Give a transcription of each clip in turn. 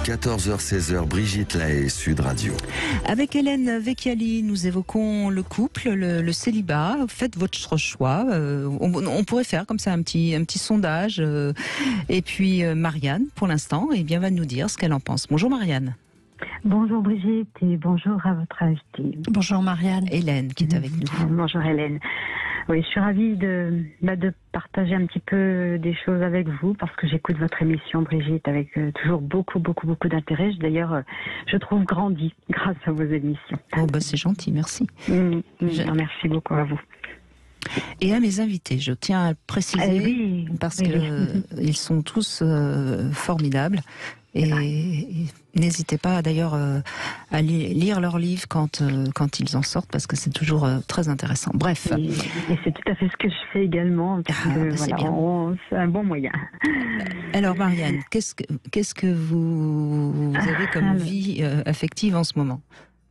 14h-16h, Brigitte Lahaie, Sud Radio. Avec Hélène Vecchiali, nous évoquons le couple, le célibat. Faites votre choix. On pourrait faire comme ça un petit sondage. Et puis Marianne, pour l'instant, va nous dire ce qu'elle en pense. Bonjour Marianne. Bonjour Brigitte et bonjour à votre invitée. Bonjour Marianne. Hélène qui est avec nous. Bonjour Hélène. Oui, je suis ravie de partager un petit peu des choses avec vous parce que j'écoute votre émission Brigitte avec toujours beaucoup d'intérêt. D'ailleurs, je trouve grandi grâce à vos émissions. Oh c'est gentil, merci. Merci beaucoup à vous. Et à mes invités, je tiens à le préciser parce que ils sont tous formidables. Et n'hésitez pas d'ailleurs à lire leurs livres quand ils en sortent parce que c'est toujours très intéressant. Bref. Et c'est tout à fait ce que je fais également. C'est un bon moyen. Alors Marianne, qu'est-ce que vous avez comme vie affective en ce moment ?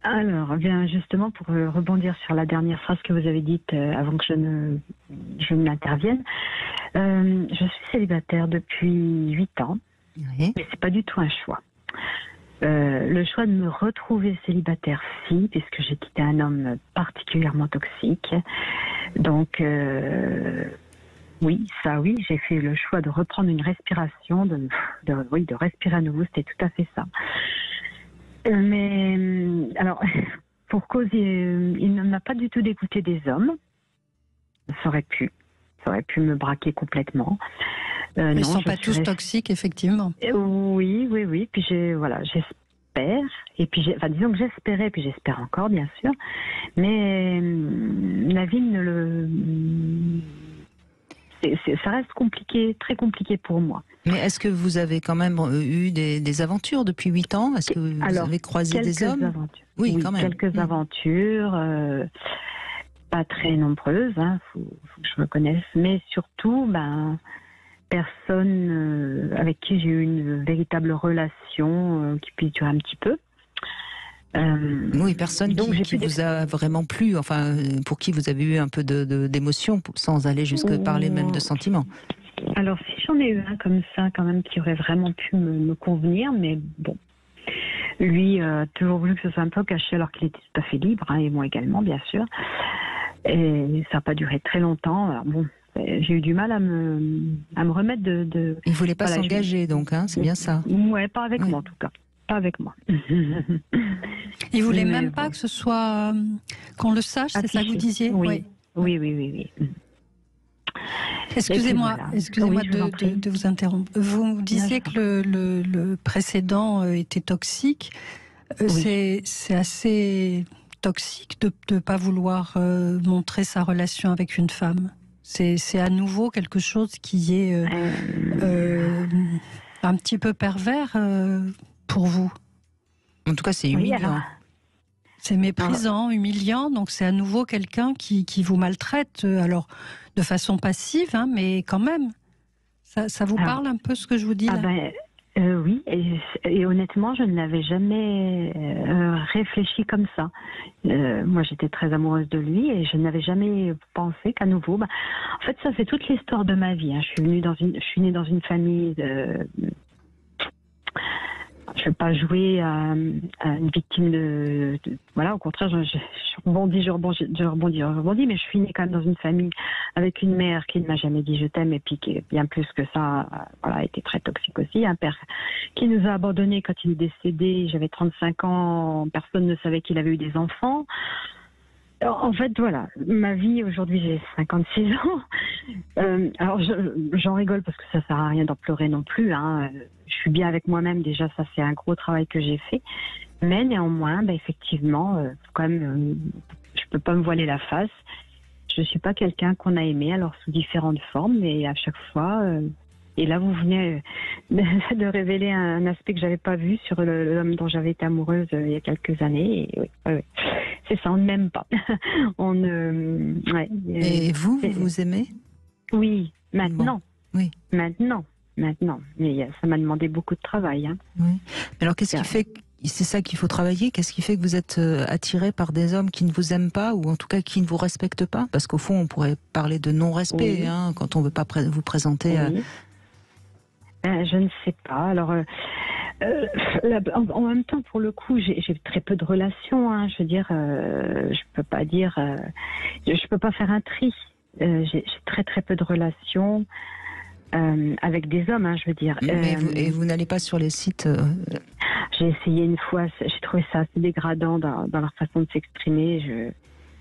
Alors, bien justement, pour rebondir sur la dernière phrase que vous avez dite avant que je n'intervienne, je suis célibataire depuis 8 ans. Oui. Mais c'est pas du tout un choix. Le choix de me retrouver célibataire, si, puisque j'ai quitté un homme particulièrement toxique. Donc, oui, j'ai fait le choix de reprendre une respiration, de respirer à nouveau, c'était tout à fait ça. Mais, alors, pour cause, il ne m'a pas du tout dégoûté des hommes. Ça aurait pu me braquer complètement. Mais ils ne sont pas tous toxiques, effectivement. Oui. Puis j'espère. Et puis, disons que j'espérais, puis j'espère encore, bien sûr. Mais la vie ça reste compliqué, très compliqué pour moi. Mais est-ce que vous avez quand même eu des aventures depuis 8 ans ? Est-ce que vous avez croisé des hommes ? Aventures. Oui, quand même. Quelques aventures. Pas très nombreuses, faut que je reconnaisse, mais surtout, personne avec qui j'ai eu une véritable relation qui puisse durer un petit peu. Oui, personne qui vous a vraiment plu, enfin, pour qui vous avez eu un peu d'émotion, sans aller jusque parler même de sentiments. Alors, si j'en ai eu un comme ça, quand même, qui aurait vraiment pu me convenir, mais bon. Lui a toujours voulu que ce soit un peu caché alors qu'il était tout à fait libre, et moi également, bien sûr. Et ça n'a pas duré très longtemps. Alors bon, j'ai eu du mal à me remettre de... Il ne voulait pas s'engager, donc, c'est bien ça. Ouais, pas avec moi en tout cas. Pas avec moi. Il voulait même pas que ce soit... qu'on le sache, c'est ça que vous disiez ? Oui. Excusez-moi de vous interrompre. Vous disiez que le précédent était toxique. C'est assez toxique de ne pas vouloir montrer sa relation avec une femme. C'est à nouveau quelque chose qui est un petit peu pervers pour vous. En tout cas, c'est humiliant. C'est méprisant, humiliant, donc c'est à nouveau quelqu'un qui vous maltraite, alors de façon passive, mais quand même. Ça vous parle un peu ce que je vous dis là ? Oui, et honnêtement, je ne l'avais jamais réfléchi comme ça. Moi, j'étais très amoureuse de lui et je n'avais jamais pensé qu'à nouveau... en fait, ça, c'est toute l'histoire de ma vie. Je suis née dans une famille de... Je ne vais pas jouer à une victime de... Voilà, au contraire, je rebondis, mais je suis née quand même dans une famille avec une mère qui ne m'a jamais dit je t'aime, et puis qui, bien plus que ça, était très toxique aussi. Un père qui nous a abandonnés quand il est décédé. J'avais 35 ans, personne ne savait qu'il avait eu des enfants. Alors, en fait, voilà, ma vie, aujourd'hui, j'ai 56 ans. Alors, j'en rigole parce que ça sert à rien d'en pleurer non plus. Je suis bien avec moi-même, déjà, ça, c'est un gros travail que j'ai fait. Mais néanmoins, effectivement, quand même, je peux pas me voiler la face. Je suis pas quelqu'un qu'on a aimé, alors sous différentes formes, mais à chaque fois... Et là, vous venez de révéler un aspect que j'avais pas vu sur l'homme dont j'avais été amoureuse il y a quelques années. Et oui. C'est ça, on ne m'aime pas. Et vous aimez ? Oui, maintenant. Bon. Oui. Maintenant. Mais ça m'a demandé beaucoup de travail. Oui. Alors, qu'est-ce qui fait... C'est ça qu'il faut travailler. Qu'est-ce qui fait que vous êtes attiré par des hommes qui ne vous aiment pas, ou en tout cas qui ne vous respectent pas ? Parce qu'au fond, on pourrait parler de non-respect quand on ne veut pas vous présenter... Je ne sais pas. Alors, En même temps, pour le coup, j'ai très peu de relations. Hein. Je veux dire, je peux pas dire, je peux pas faire un tri. J'ai très très peu de relations avec des hommes. Hein, je veux dire. Et vous n'allez pas sur les sites J'ai essayé une fois. J'ai trouvé ça assez dégradant dans leur façon de s'exprimer.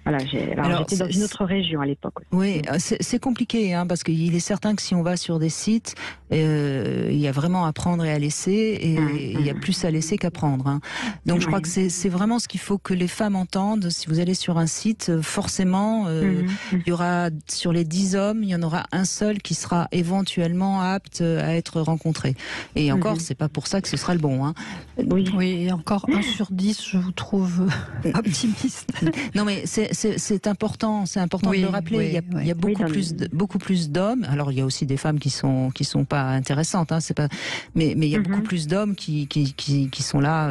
Voilà, j'étais dans une autre région à l'époque. Oui, c'est compliqué, hein, parce qu'il est certain que si on va sur des sites, il y a vraiment à prendre et à laisser, et il y a plus à laisser qu'à prendre. Hein. Donc je crois que c'est vraiment ce qu'il faut que les femmes entendent. Si vous allez sur un site, forcément, il y aura sur les 10 hommes, il y en aura un seul qui sera éventuellement apte à être rencontré. Et encore, c'est pas pour ça que ce sera le bon. Hein. Oui, et encore 1 sur 10, je vous trouve optimiste. Non, mais c'est important de le rappeler. Il y a beaucoup plus d'hommes. Alors il y a aussi des femmes qui sont pas intéressantes. Hein, c'est pas. Mais il y a beaucoup plus d'hommes qui sont là.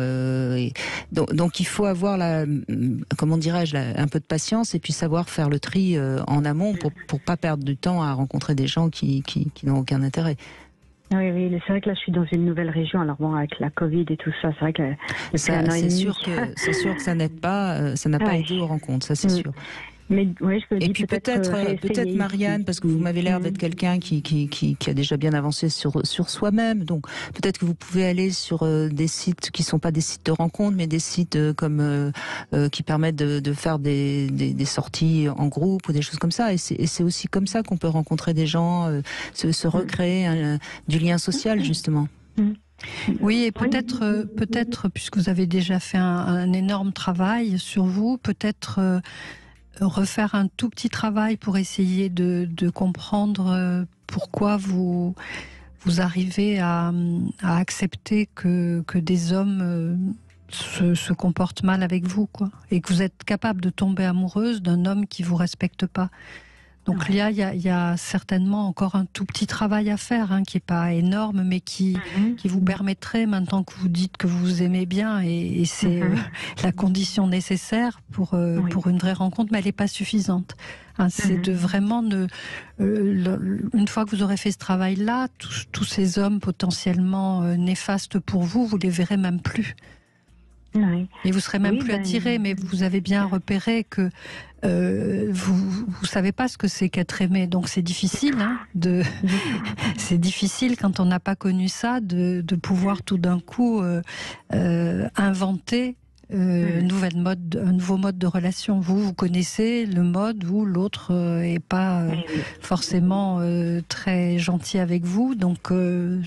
Donc il faut avoir comment dirais-je, un peu de patience et puis savoir faire le tri en amont pour pas perdre du temps à rencontrer des gens qui n'ont aucun intérêt. Oui, c'est vrai que là, je suis dans une nouvelle région. Alors bon, avec la Covid et tout ça, c'est vrai que c'est sûr que ça n'aide pas, ça n'a pas aidé aux rencontres, ça c'est sûr. Mais oui, je me dis et puis peut-être Marianne, parce que vous m'avez l'air d'être quelqu'un qui a déjà bien avancé sur soi-même. Donc peut-être que vous pouvez aller sur des sites qui sont pas des sites de rencontres, mais des sites comme qui permettent de faire des sorties en groupe ou des choses comme ça. Et c'est aussi comme ça qu'on peut rencontrer des gens, se recréer du lien social justement. Oui, et peut-être, puisque vous avez déjà fait un énorme travail sur vous, peut-être refaire un tout petit travail pour essayer de comprendre pourquoi vous arrivez à accepter que des hommes se comportent mal avec vous, quoi, et que vous êtes capable de tomber amoureuse d'un homme qui vous respecte pas. Donc il y a certainement encore un tout petit travail à faire, hein, qui est pas énorme, mais qui vous permettrait, maintenant que vous dites que vous vous aimez bien, et c'est la condition nécessaire pour une vraie rencontre, mais elle n'est pas suffisante. Hein, c'est de vraiment une fois que vous aurez fait ce travail-là, tous ces hommes potentiellement néfastes pour vous, vous les verrez même plus. Oui. Et vous serez même plus attiré, mais vous avez bien repéré que vous savez pas ce que c'est qu'être aimé, donc c'est difficile. Hein, c'est difficile quand on n'a pas connu ça de pouvoir tout d'un coup inventer un nouveau mode de relation. Vous connaissez le mode où l'autre est pas forcément très gentil avec vous, donc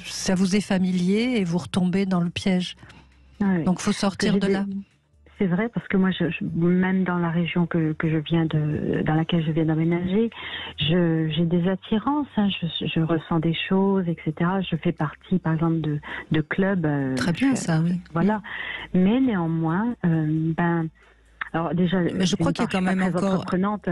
ça vous est familier et vous retombez dans le piège. Donc, faut sortir de là. C'est vrai, parce que moi, même dans la région dans laquelle je viens d'emménager, j'ai des attirances. Hein, je ressens des choses, etc. Je fais partie, par exemple, de clubs. Très bien, ça, oui. Voilà. Mais néanmoins, alors déjà, mais je crois qu'il y a quand même encore.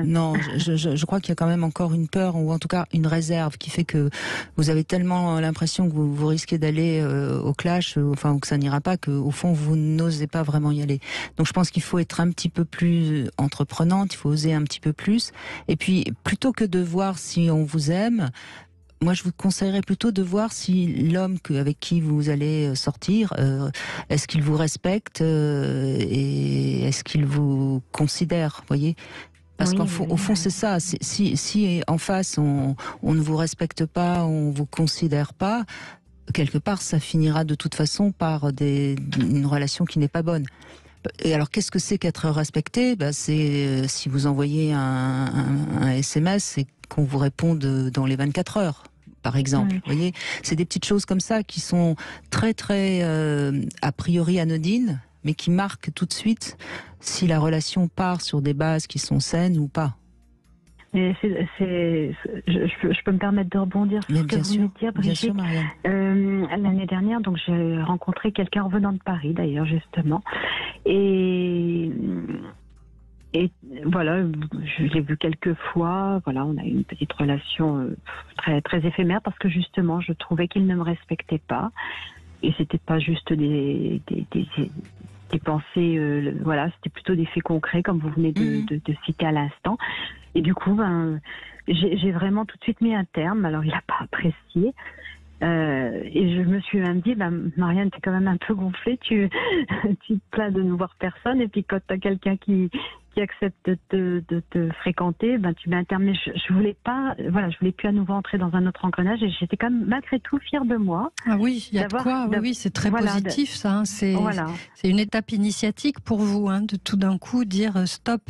Non, je crois qu'il y a quand même encore une peur, ou en tout cas une réserve, qui fait que vous avez tellement l'impression que vous risquez d'aller au clash, ou que ça n'ira pas, qu'au fond vous n'osez pas vraiment y aller. Donc je pense qu'il faut être un petit peu plus entreprenante, il faut oser un petit peu plus. Et puis plutôt que de voir si on vous aime, moi, je vous conseillerais plutôt de voir si l'homme avec qui vous allez sortir, est-ce qu'il vous respecte et est-ce qu'il vous considère, voyez ? Parce qu'au fond, c'est ça. Si en face, on ne vous respecte pas, on vous considère pas, quelque part, ça finira de toute façon par une relation qui n'est pas bonne. Et alors, qu'est-ce que c'est qu'être respecté ? C'est si vous envoyez un SMS, c'est qu'on vous réponde dans les 24 heures, par exemple. Vous voyez, c'est des petites choses comme ça qui sont très, très a priori anodines, mais qui marquent tout de suite si la relation part sur des bases qui sont saines ou pas. Mais je peux me permettre de rebondir sur ce que vous venez de dire, Brigitte. Bien sûr, Marianne. L'année dernière, donc j'ai rencontré quelqu'un en venant de Paris, d'ailleurs, justement. Et voilà, je l'ai vu quelques fois. Voilà, on a eu une petite relation très, très éphémère parce que justement, je trouvais qu'il ne me respectait pas. Et c'était pas juste des pensées, voilà, c'était plutôt des faits concrets, comme vous venez de citer à l'instant. Et du coup, j'ai vraiment tout de suite mis un terme. Alors, il n'a pas apprécié. Et je me suis même dit, Marianne, t'es quand même un peu gonflée, tu te plains de ne voir personne, et puis quand t'as quelqu'un qui accepte de te fréquenter, tu mets un terme. Mais je voulais pas, je voulais plus à nouveau entrer dans un autre engrenage, et j'étais quand même malgré tout fière de moi. Ah oui, il y a de quoi. Oui, c'est très positif ça. Hein. C'est une étape initiatique pour vous, hein, de tout d'un coup dire stop.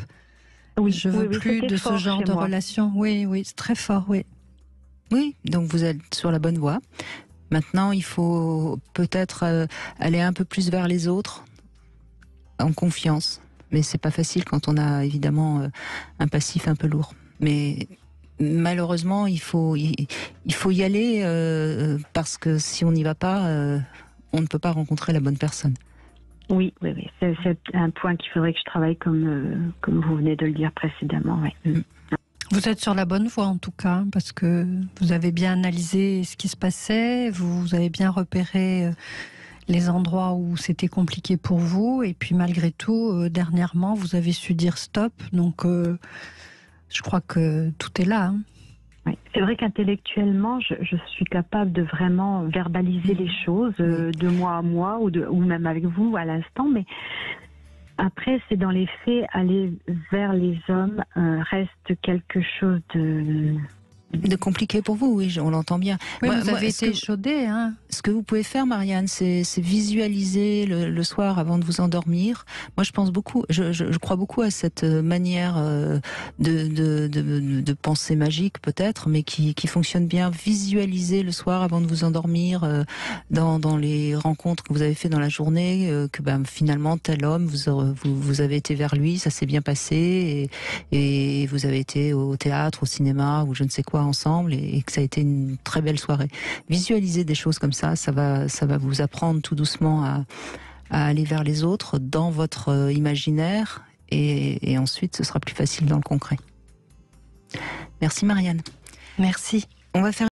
Oui, je veux plus de ce genre de relation. Oui, c'est très fort, oui. Oui, donc vous êtes sur la bonne voie. Maintenant, il faut peut-être aller un peu plus vers les autres, en confiance. Mais c'est pas facile quand on a évidemment un passif un peu lourd. Mais malheureusement, il faut y aller parce que si on n'y va pas, on ne peut pas rencontrer la bonne personne. Oui. C'est un point qu'il faudrait que je travaille comme vous venez de le dire précédemment. Oui. Vous êtes sur la bonne voie en tout cas, parce que vous avez bien analysé ce qui se passait, vous avez bien repéré les endroits où c'était compliqué pour vous, et puis malgré tout, dernièrement, vous avez su dire stop, donc je crois que tout est là. Hein. Oui. C'est vrai qu'intellectuellement, je suis capable de vraiment verbaliser les choses de moi à moi, ou même avec vous à l'instant, mais après, c'est dans les faits, aller vers les hommes reste quelque chose de compliqué pour vous, oui, on l'entend bien. Oui, vous avez été échaudée. Hein. Ce que vous pouvez faire, Marianne, c'est visualiser le soir avant de vous endormir. Moi, je pense beaucoup, je crois beaucoup à cette manière de pensée magique, peut-être, mais qui fonctionne bien. Visualiser le soir avant de vous endormir, dans les rencontres que vous avez fait dans la journée, que finalement, tel homme, vous avez été vers lui, ça s'est bien passé, et vous avez été au théâtre, au cinéma, ou je ne sais quoi, ensemble, et que ça a été une très belle soirée. Visualiser des choses comme ça va vous apprendre tout doucement à aller vers les autres dans votre imaginaire, et ensuite ce sera plus facile dans le concret. Merci Marianne. Merci. On va faire